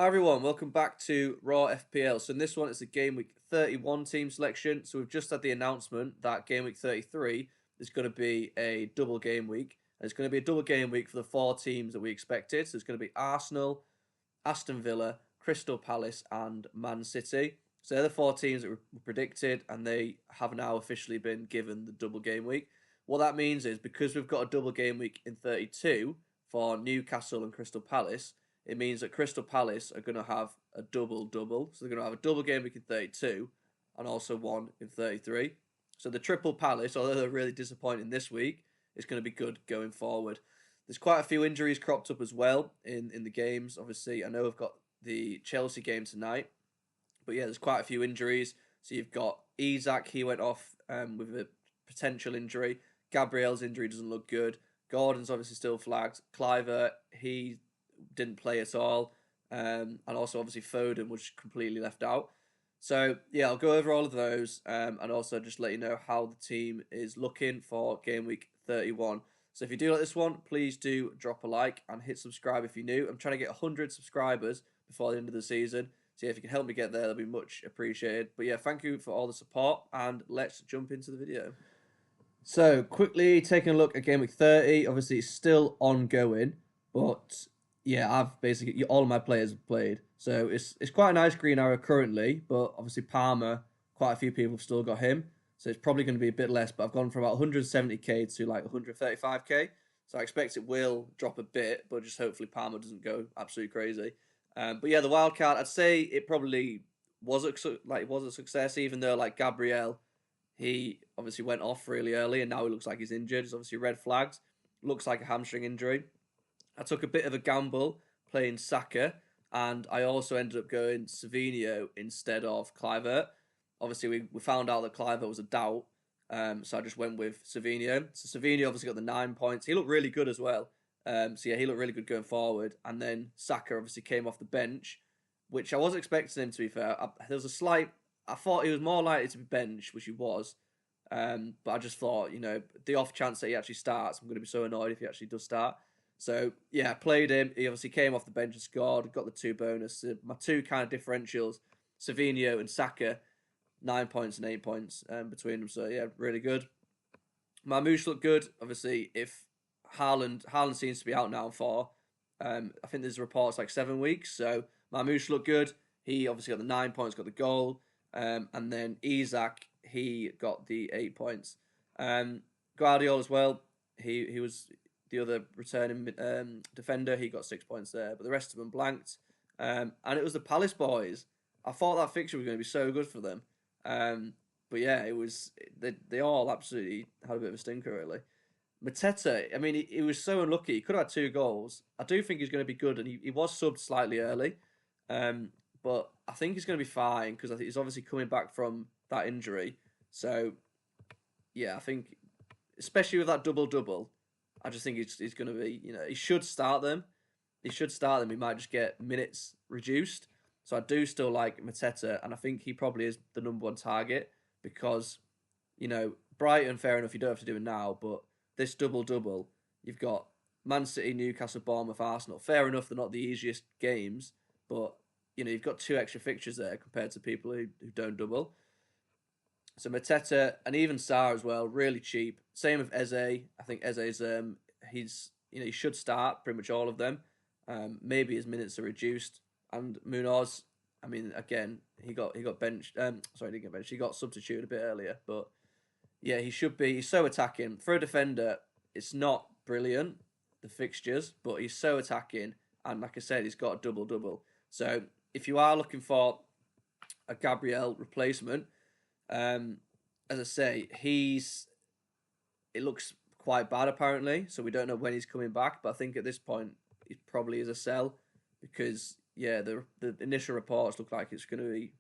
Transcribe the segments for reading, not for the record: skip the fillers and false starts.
Hi everyone, welcome back to Raw FPL. So in this one, it's a Game Week 31 team selection. So we've just had the announcement that Game Week 33 is going to be a double game week. And it's going to be a double game week for the four teams that we expected. So it's going to be Arsenal, Aston Villa, Crystal Palace, and Man City. So they're the four teams that were predicted, and they have now officially been given the double game week. What that means is because we've got a double game week in 32 for Newcastle and Crystal Palace, it means that Crystal Palace are going to have a double-double. So they're going to have a double game week in 32 and also one in 33. So the triple Palace, although they're really disappointing this week, is going to be good going forward. There's quite a few injuries cropped up as well in the games. Obviously, I know we've got the Chelsea game tonight. But yeah, there's quite a few injuries. So you've got Isak, he went off with a potential injury. Gabriel's injury doesn't look good. Gordon's obviously still flagged. Cliver, he didn't play at all. And also, obviously, Foden was completely left out. So, yeah, I'll go over all of those and also just let you know how the team is looking for Game Week 31. So if you do like this one, please do drop a like and hit subscribe if you're new. I'm trying to get 100 subscribers before the end of the season. So yeah, if you can help me get there, that'll be much appreciated. But yeah, thank you for all the support and let's jump into the video. So quickly taking a look at Game Week 30. Obviously, it's still ongoing, but yeah, I've basically all of my players have played. So it's quite a nice green arrow currently, but obviously Palmer, quite a few people have still got him. So it's probably going to be a bit less, but I've gone from about 170k to like 135k. So I expect it will drop a bit, but just hopefully Palmer doesn't go absolutely crazy. But yeah, the wild card, I'd say it probably was a success, even though like Gabriel, he obviously went off really early, and now he looks like he's injured. It's obviously red flags. Looks like a hamstring injury. I took a bit of a gamble playing Saka, and I also ended up going Savinho instead of Clivert. Obviously, we found out that Clivert was a doubt, so I just went with Savinho. So Savinho obviously got the 9 points. He looked really good as well. So yeah, he looked really good going forward. And then Saka obviously came off the bench, which I wasn't expecting him to be fair. There was a slight. I thought he was more likely to be benched, which he was. But I just thought, the off chance that he actually starts, I'm going to be so annoyed if he actually does start. So yeah, I played him. He obviously came off the bench and scored. Got the 2 bonus. My 2 kind of differentials, Savinho and Saka, 9 points and 8 points between them. So yeah, really good. Marmoush looked good. Obviously, if Haaland seems to be out now for, I think there's reports like 7 weeks. So Marmoush looked good. He obviously got the 9 points, got the goal. And then Isak, he got the 8 points. Guardiola as well. He was the other returning defender. He got 6 points there. But the rest of them blanked. And it was the Palace boys. I thought that fixture was going to be so good for them. But yeah, it was. They all absolutely had a bit of a stinker, really. Mateta, I mean, he was so unlucky. He could have had 2 goals. I do think he's going to be good, and he was subbed slightly early. But I think he's going to be fine because I think he's obviously coming back from that injury. So, yeah, I think, especially with that double-double, I just think he's going to be, he should start them. He should start them. He might just get minutes reduced. So I do still like Mateta, and I think he probably is the number 1 target because, Brighton, fair enough, you don't have to do it now, but this double-double, you've got Man City, Newcastle, Bournemouth, Arsenal. Fair enough, they're not the easiest games, but, you've got 2 extra fixtures there compared to people who don't double. So Mateta and even Sarr as well, really cheap. Same with Eze. I think Eze's, he should start pretty much all of them. Maybe his minutes are reduced. And Munoz, I mean, again, he got benched. Sorry, he didn't get benched. He got substituted a bit earlier, but yeah, he should be. He's so attacking for a defender. It's not brilliant, the fixtures, but he's so attacking, and like I said, he's got a double-double. So if you are looking for a Gabriel replacement, as I say, it looks quite bad apparently, so we don't know when he's coming back, but I think at this point, it probably is a sell because, yeah, the initial reports look like it's going to be,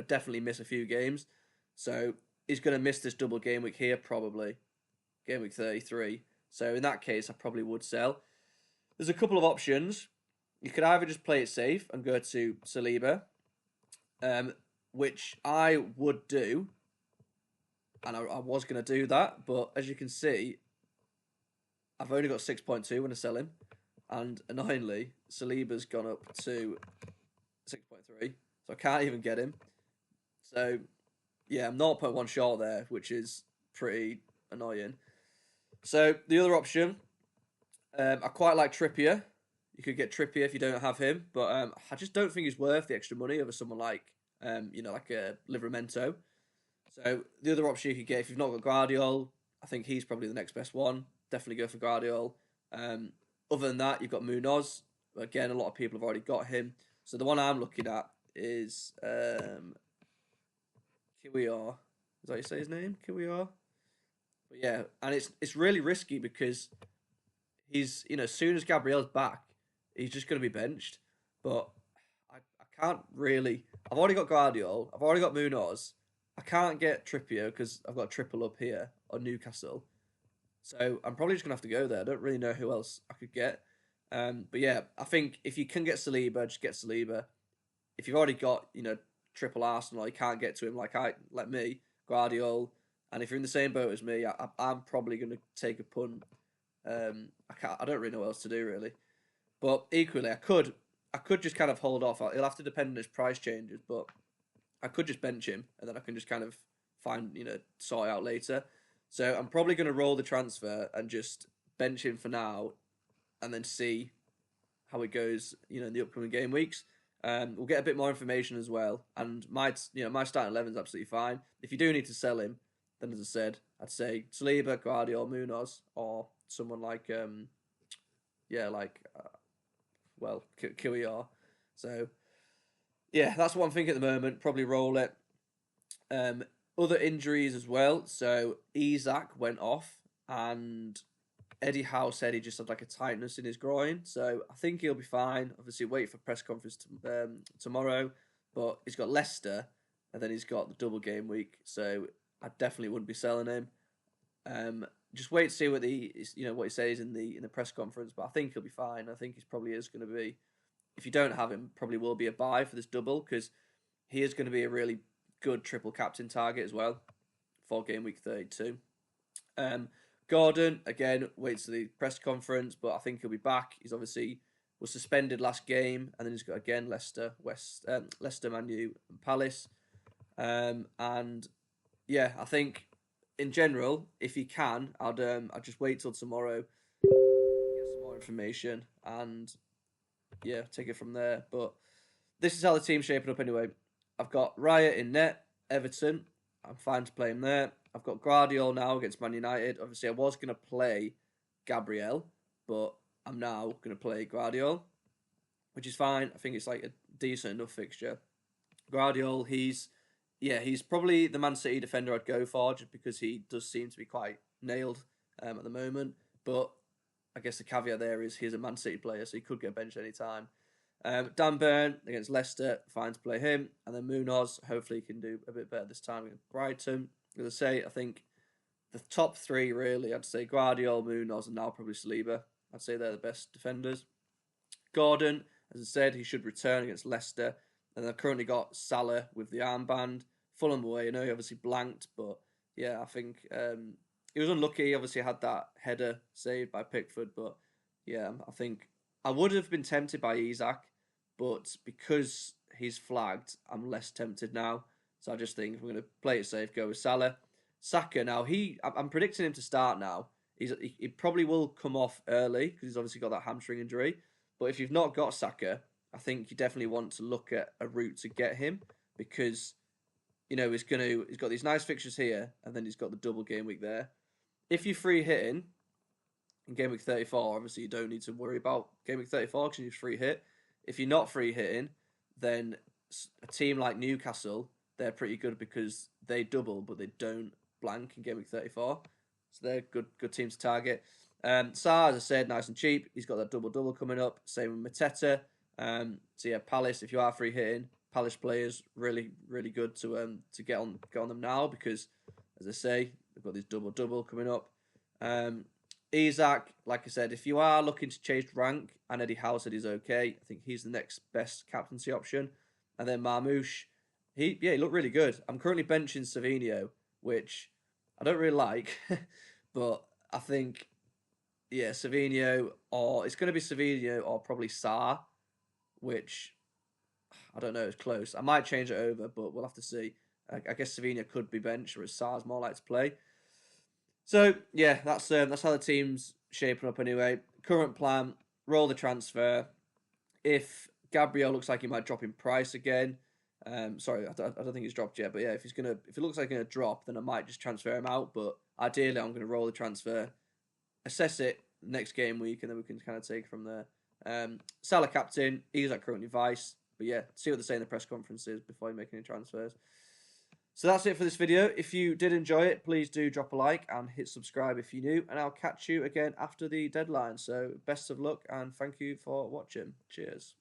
definitely miss a few games. So he's going to miss this double game week here, probably. Game week 33. So in that case, I probably would sell. There's a couple of options. You could either just play it safe and go to Saliba, which I would do. And I was going to do that. But as you can see, I've only got 6.2 when I sell him. And annoyingly, Saliba's gone up to 6.3. So I can't even get him. So yeah, I'm 0.1 short there, which is pretty annoying. So the other option, I quite like Trippier. You could get Trippier if you don't have him, but I just don't think he's worth the extra money over someone like, like a Livramento. So the other option you could get if you've not got Guardiol, I think he's probably the next best one. Definitely go for Guardiol. Um, Other than that, you've got Munoz. Again, a lot of people have already got him. So the one I'm looking at is Kiwior. Is that how you say his name? Kiwior? But yeah, and it's really risky because he's, as soon as Gabriel's back, he's just going to be benched. But I can't really. I've already got Guardiol. I've already got Munoz. I can't get Trippier because I've got a triple up here on Newcastle. So I'm probably just gonna have to go there. I don't really know who else I could get. But yeah, I think if you can get Saliba, just get Saliba. If you've already got, triple Arsenal, you can't get to him like me, Guardiol. And if you're in the same boat as me, I'm probably gonna take a punt. I don't really know what else to do really. But equally, I could just kind of hold off. It'll have to depend on his price changes, but I could just bench him and then I can just kind of find, sort it out later. So I'm probably going to roll the transfer and just bench him for now and then see how it goes, in the upcoming game weeks. We'll get a bit more information as well. And my starting 11 is absolutely fine. If you do need to sell him, then as I said, I'd say Saliba, Guardiola, Munoz, or someone like, QER. So, yeah, that's what I'm thinking at the moment. Probably roll it. Other injuries as well. So Isak went off, and Eddie Howe said he just had like a tightness in his groin. So I think he'll be fine. Obviously, wait for press conference tomorrow. But he's got Leicester, and then he's got the double game week. So I definitely wouldn't be selling him. Just wait to see what what he says in the press conference. But I think he'll be fine. I think he's probably is going to be. If you don't have him, probably will be a buy for this double because he is going to be a really good triple captain target as well for game week 32. Gordon, again, waits to the press conference, but I think he'll be back. He's obviously was suspended last game, and then he's got again Leicester, Leicester, Man U, and Palace. And yeah, I think in general, if he can, I'd just wait till tomorrow, get some more information, and yeah, take it from there. But this is how the team's shaping up anyway. I've got Raya in net, Everton. I'm fine to play him there. I've got Guardiola now against Man United. Obviously, I was going to play Gabriel, but I'm now going to play Guardiola, which is fine. I think it's like a decent enough fixture. Guardiola, he's probably the Man City defender I'd go for just because he does seem to be quite nailed at the moment. But I guess the caveat there is he's a Man City player, so he could get benched any time. Dan Burn against Leicester, fine to play him. And then Munoz, hopefully he can do a bit better this time against Brighton. As I say, I think the top three really, I'd say Guardiola, Munoz, and now probably Saliba. I'd say they're the best defenders. Gordon, as I said, he should return against Leicester. And I've currently got Salah with the armband. Fulham away, I know he obviously blanked, but yeah, I think he was unlucky. He obviously had that header saved by Pickford, but yeah, I think I would have been tempted by Isak, but because he's flagged, I'm less tempted now. So I just think we're going to play it safe, go with Salah. Saka now, I'm predicting him to start now. He probably will come off early because he's obviously got that hamstring injury. But if you've not got Saka, I think you definitely want to look at a route to get him because he's got these nice fixtures here and then he's got the double game week there. If you're free hitting in game week 34, obviously you don't need to worry about game week 34 because you're free hit. If you're not free hitting, then a team like Newcastle, they're pretty good because they double, but they don't blank in game week 34. So they're good team to target. Sarr, as I said, nice and cheap. He's got that double coming up. Same with Mateta. So yeah, Palace, if you are free hitting, Palace players really, really good to get on them now because, as I say, they've got this double coming up. Isak, like I said, if you are looking to change rank, and Eddie Howe said he's okay, I think he's the next best captaincy option. And then Marmoush, he looked really good. I'm currently benching Savinho, which I don't really like, but I think, yeah, Savinho, or it's going to be Savinho or probably Sarr, which I don't know. It's close. I might change it over, but we'll have to see. I guess Savinha could be benched, or Sar's more like to play. So yeah, that's how the team's shaping up anyway. Current plan: roll the transfer. If Gabriel looks like he might drop in price again, sorry, I don't think he's dropped yet. But yeah, if it looks like he's gonna drop, then I might just transfer him out. But ideally, I'm gonna roll the transfer, assess it next game week, and then we can kind of take it from there. Salah captain, Isak currently vice. But yeah, see what they say in the press conferences before you make any transfers. So that's it for this video. If you did enjoy it, please do drop a like and hit subscribe if you're new. And I'll catch you again after the deadline. So best of luck and thank you for watching. Cheers.